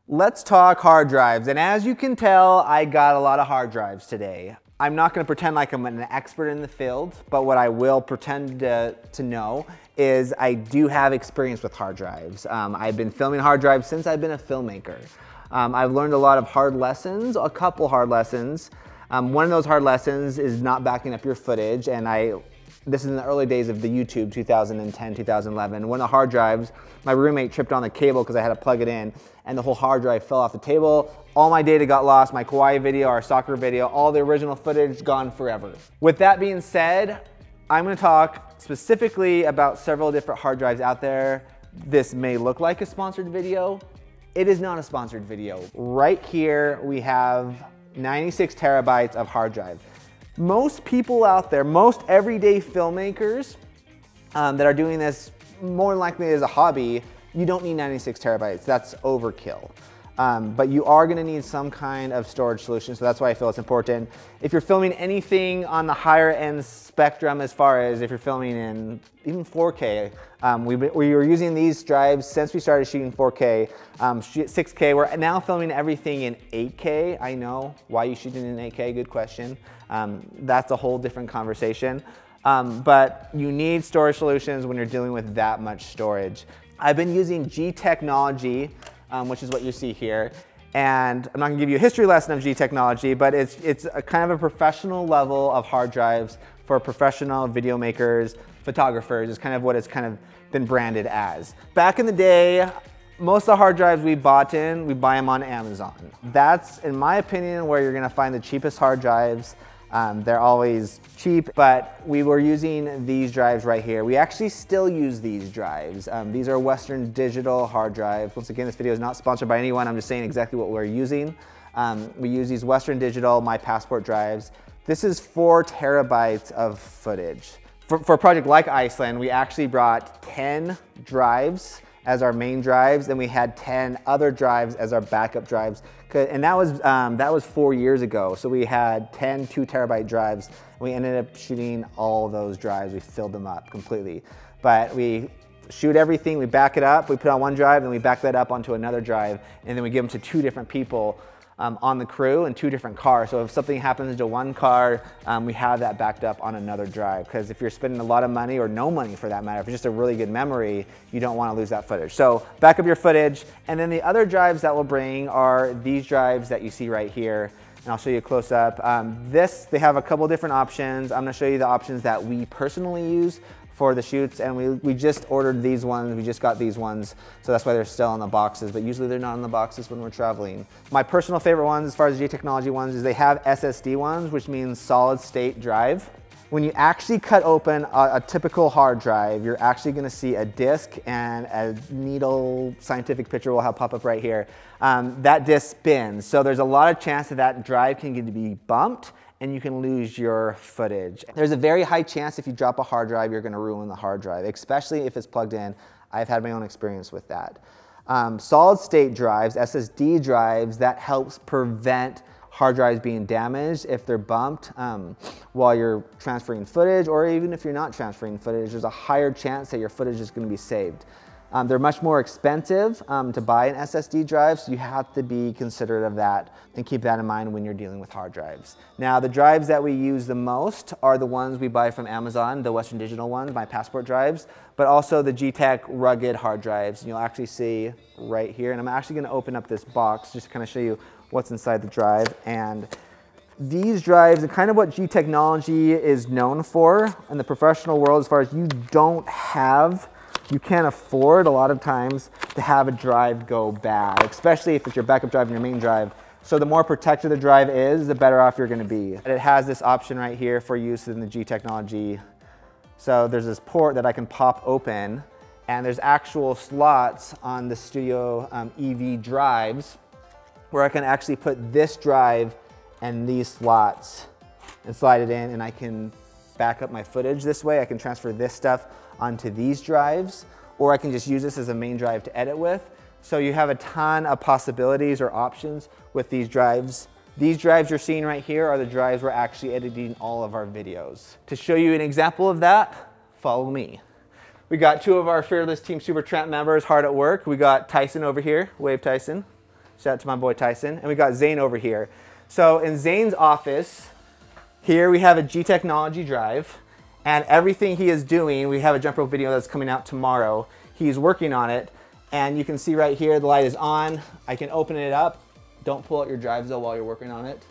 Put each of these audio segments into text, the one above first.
Let's talk hard drives, and as you can tell, I got a lot of hard drives today. I'm not going to pretend like I'm an expert in the field, but what I will pretend to know is I do have experience with hard drives. I've been filming hard drives since I've been a filmmaker. I've learned a lot of hard lessons, a couple hard lessons. One of those hard lessons is not backing up your footage, and this is in the early days of the YouTube, 2010, 2011. One of the hard drives, my roommate tripped on the cable because I had to plug it in, and the whole hard drive fell off the table. All my data got lost, my Kauai video, our soccer video, all the original footage gone forever. With that being said, I'm gonna talk specifically about several different hard drives out there. This may look like a sponsored video. It is not a sponsored video. Right here, we have 96 terabytes of hard drive. Most people out there, most everyday filmmakers that are doing this more than likely as a hobby, you don't need 96 terabytes. That's overkill. But you are gonna need some kind of storage solution, so that's why I feel it's important. If you're filming anything on the higher end spectrum, as far as if you're filming in even 4K, we were using these drives since we started shooting 4K, 6K. We're now filming everything in 8K. I know, why you shooting in 8K, good question. That's a whole different conversation. But you need storage solutions when you're dealing with that much storage. I've been using GTech, which is what you see here. And I'm not gonna give you a history lesson of GTech, but it's a kind of a professional level of hard drives for professional video makers, photographers, is kind of what it's kind of been branded as. Back in the day, most of the hard drives we buy them on Amazon. That's, in my opinion, where you're gonna find the cheapest hard drives. They're always cheap, but we were using these drives right here. We actually still use these drives. These are Western Digital hard drives. Once again, this video is not sponsored by anyone. I'm just saying exactly what we're using. We use these Western Digital My Passport drives. This is 4 terabytes of footage. For a project like Iceland, we actually brought 10 drives as our main drives, and we had 10 other drives as our backup drives. And that was 4 years ago. So we had 10 2-terabyte drives. And we ended up shooting all those drives. We filled them up completely. But we shoot everything, we back it up, we put it on one drive, then we back that up onto another drive, and then we give them to 2 different people on the crew in 2 different cars. So if something happens to one car, we have that backed up on another drive. Because if you're spending a lot of money, or no money for that matter, if it's just a really good memory, you don't want to lose that footage. So back up your footage. And then the other drives that we'll bring are these drives that you see right here. And I'll show you a close up. They have a couple different options. I'm gonna show you the options that we personally use for the shoots, and we just ordered these ones. We just got these ones, so that's why they're still in the boxes, but usually they're not in the boxes when we're traveling. My personal favorite ones, as far as GTech ones, is they have SSD ones, which means solid state drive. When you actually cut open a typical hard drive, you're actually gonna see a disk and a needle scientific picture we'll have pop up right here. That disk spins, so there's a lot of chance that drive can get to be bumped, and you can lose your footage. There's a very high chance if you drop a hard drive, you're gonna ruin the hard drive, especially if it's plugged in. I've had my own experience with that. Solid state drives, SSD drives, that helps prevent hard drives being damaged if they're bumped while you're transferring footage, or even if you're not transferring footage, there's a higher chance that your footage is gonna be saved. They're much more expensive to buy an SSD drive, so you have to be considerate of that and keep that in mind when you're dealing with hard drives. Now, the drives that we use the most are the ones we buy from Amazon, the Western Digital ones, My Passport drives, but also the GTech rugged hard drives. And you'll actually see right here, and I'm actually gonna open up this box just to kind of show you what's inside the drive. And these drives are kind of what GTech is known for in the professional world, as far as you can't afford a lot of times to have a drive go bad, especially if it's your backup drive and your main drive. So the more protected the drive is, the better off you're gonna be. It has this option right here for use in the GTech. So there's this port that I can pop open, and there's actual slots on the Studio EV drives where I can actually put this drive and these slots and slide it in, and I can back up my footage this way. I can transfer this stuff onto these drives, or I can just use this as a main drive to edit with. So you have a ton of possibilities or options with these drives. These drives you're seeing right here are the drives we're actually editing all of our videos. To show you an example of that, follow me. We got two of our fearless Team Supertramp members hard at work. We got Tyson over here, wave Tyson. Shout out to my boy Tyson. And we got Zane over here. So in Zane's office, here we have a GTech Drive, and everything he is doing, we have a jump rope video that's coming out tomorrow. He's working on it, and you can see right here, the light is on. I can open it up. Don't pull out your drives though while you're working on it.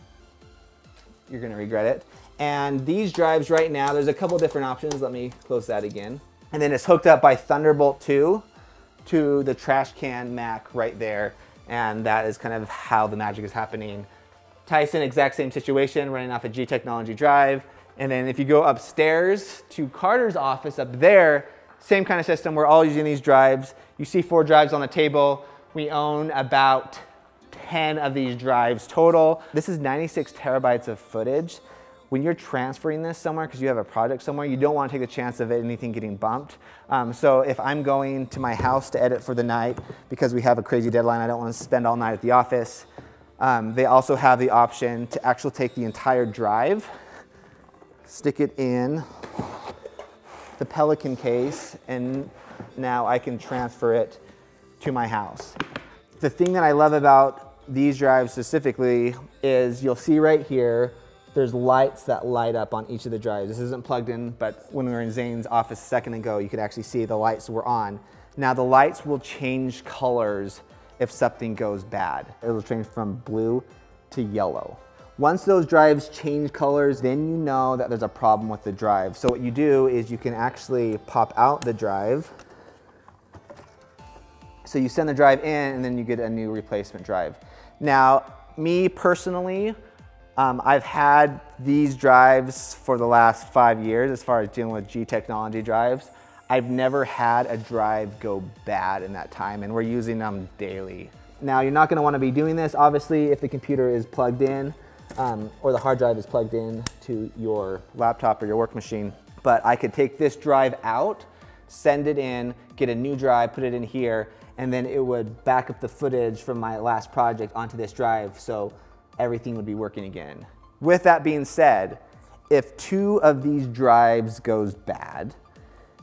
You're gonna regret it. And these drives right now, there's a couple different options. Let me close that again. And then it's hooked up by Thunderbolt 2 to the trash can Mac right there. And that is kind of how the magic is happening. Tyson, exact same situation, running off a GTech Drive. And then if you go upstairs to Carter's office up there, same kind of system. We're all using these drives. You see 4 drives on the table. We own about 10 of these drives total. This is 96 terabytes of footage. When you're transferring this somewhere, because you have a project somewhere, you don't want to take the chance of anything getting bumped. So if I'm going to my house to edit for the night, because we have a crazy deadline, I don't want to spend all night at the office, they also have the option to actually take the entire drive, stick it in the Pelican case, and now I can transfer it to my house. The thing that I love about these drives specifically is you'll see right here, there's lights that light up on each of the drives. This isn't plugged in, but when we were in Zane's office a second ago, you could actually see the lights were on. Now the lights will change colors if something goes bad. It'll change from blue to yellow. Once those drives change colors, then you know that there's a problem with the drive. So what you do is you can actually pop out the drive. So you send the drive in and then you get a new replacement drive. Now, me personally, I've had these drives for the last 5 years as far as dealing with GTech Drives. I've never had a drive go bad in that time, and we're using them daily. Now, you're not gonna wanna be doing this, obviously, if the computer is plugged in or the hard drive is plugged in to your laptop or your work machine. But I could take this drive out, send it in, get a new drive, put it in here, and then it would back up the footage from my last project onto this drive, so everything would be working again. With that being said, if 2 of these drives goes bad,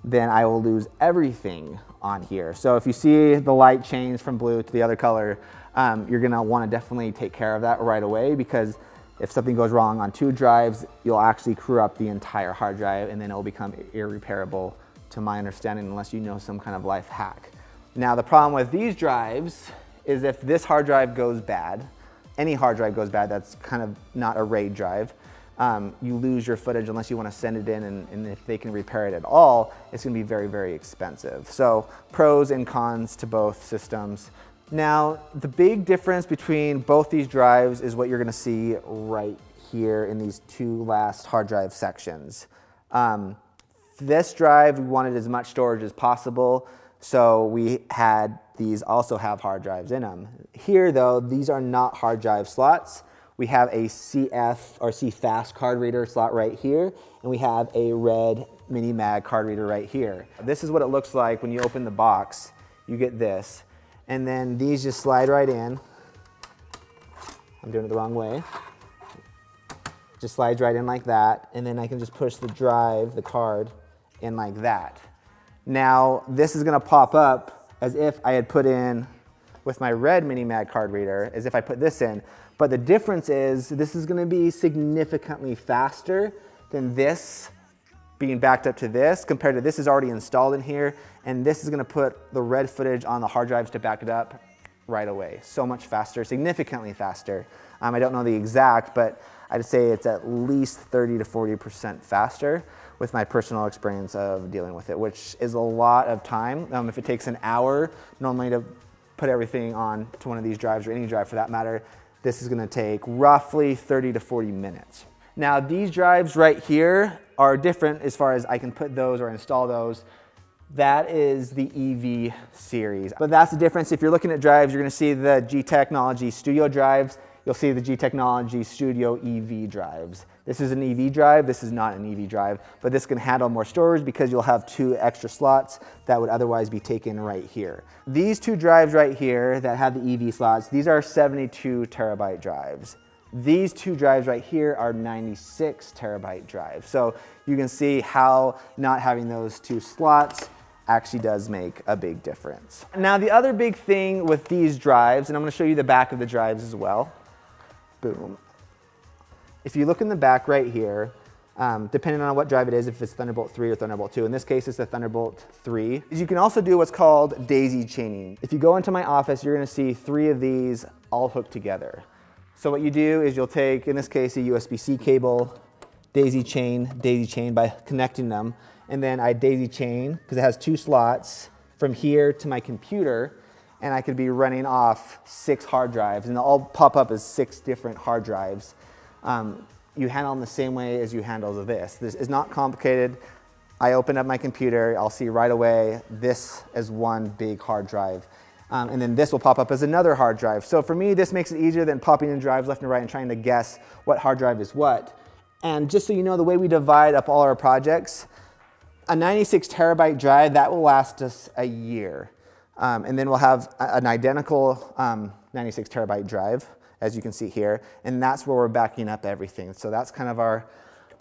then I will lose everything on here. So if you see the light change from blue to the other color, you're gonna wanna definitely take care of that right away, because if something goes wrong on 2 drives, you'll actually screw up the entire hard drive, and then it will become irreparable, to my understanding, unless you know some kind of life hack. Now the problem with these drives is if this hard drive goes bad, any hard drive goes bad that's kind of not a RAID drive, you lose your footage unless you want to send it in, and if they can repair it at all, it's going to be very, very expensive. So pros and cons to both systems. Now, the big difference between both these drives is what you're going to see right here in these 2 last hard drive sections. This drive, we wanted as much storage as possible, so we had these also have hard drives in them. Here though, these are not hard drive slots. We have a CF or CFast card reader slot right here, and we have a red mini mag card reader right here. This is what it looks like when you open the box. You get this, and then these just slide right in. I'm doing it the wrong way. Just slides right in like that, and then I can just push the drive, the card, in like that. Now, this is gonna pop up as if I had put in, with my red mini mag card reader, as if I put this in. But the difference is this is gonna be significantly faster than this being backed up to this, compared to this is already installed in here, and this is gonna put the red footage on the hard drives to back it up right away. So much faster, significantly faster. I don't know the exact, but I'd say it's at least 30 to 40% faster with my personal experience of dealing with it, which is a lot of time. If it takes an hour normally to put everything on to one of these drives, or any drive for that matter, this is gonna take roughly 30 to 40 minutes. Now these drives right here are different as far as I can put those or install those. That is the EV series. But that's the difference. If you're looking at drives, you're gonna see the GTech Studio drives. You'll see the GTech Studio EV drives. This is an EV drive, this is not an EV drive, but this can handle more storage because you'll have 2 extra slots that would otherwise be taken right here. These 2 drives right here that have the EV slots, these are 72 terabyte drives. These 2 drives right here are 96 terabyte drives. So you can see how not having those 2 slots actually does make a big difference. Now the other big thing with these drives, and I'm going to show you the back of the drives as well. Boom. If you look in the back right here, depending on what drive it is, if it's Thunderbolt 3 or Thunderbolt 2, in this case it's the Thunderbolt 3, you can also do what's called daisy chaining. If you go into my office, you're going to see 3 of these all hooked together. So what you do is you'll take, in this case, a USB-C cable, daisy chain by connecting them, and then I daisy chain, because it has 2 slots, from here to my computer, and I could be running off 6 hard drives, and they'll all pop up as 6 different hard drives. You handle them the same way as you handle this. This is not complicated. I open up my computer, I'll see right away this as one big hard drive. And then this will pop up as another hard drive. So for me, this makes it easier than popping in drives left and right and trying to guess what hard drive is what. And just so you know, the way we divide up all our projects, a 96 terabyte drive, that will last us a year. And then we'll have an identical 96 terabyte drive, as you can see here, and that's where we're backing up everything. So that's kind of our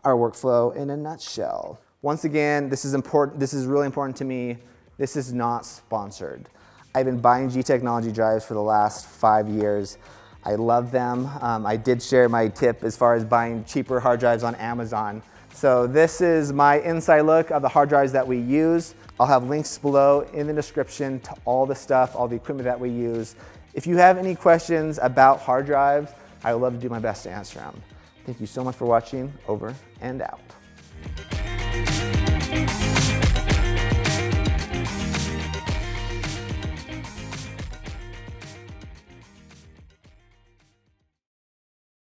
workflow in a nutshell. Once again, this is important. This is really important to me. This is not sponsored. I've been buying G-Technology drives for the last 5 years. I love them. I did share my tip as far as buying cheaper hard drives on Amazon. So this is my inside look of the hard drives that we use. I'll have links below in the description to all the stuff, all the equipment that we use. If you have any questions about hard drives, I would love to do my best to answer them. Thank you so much for watching. Over and out.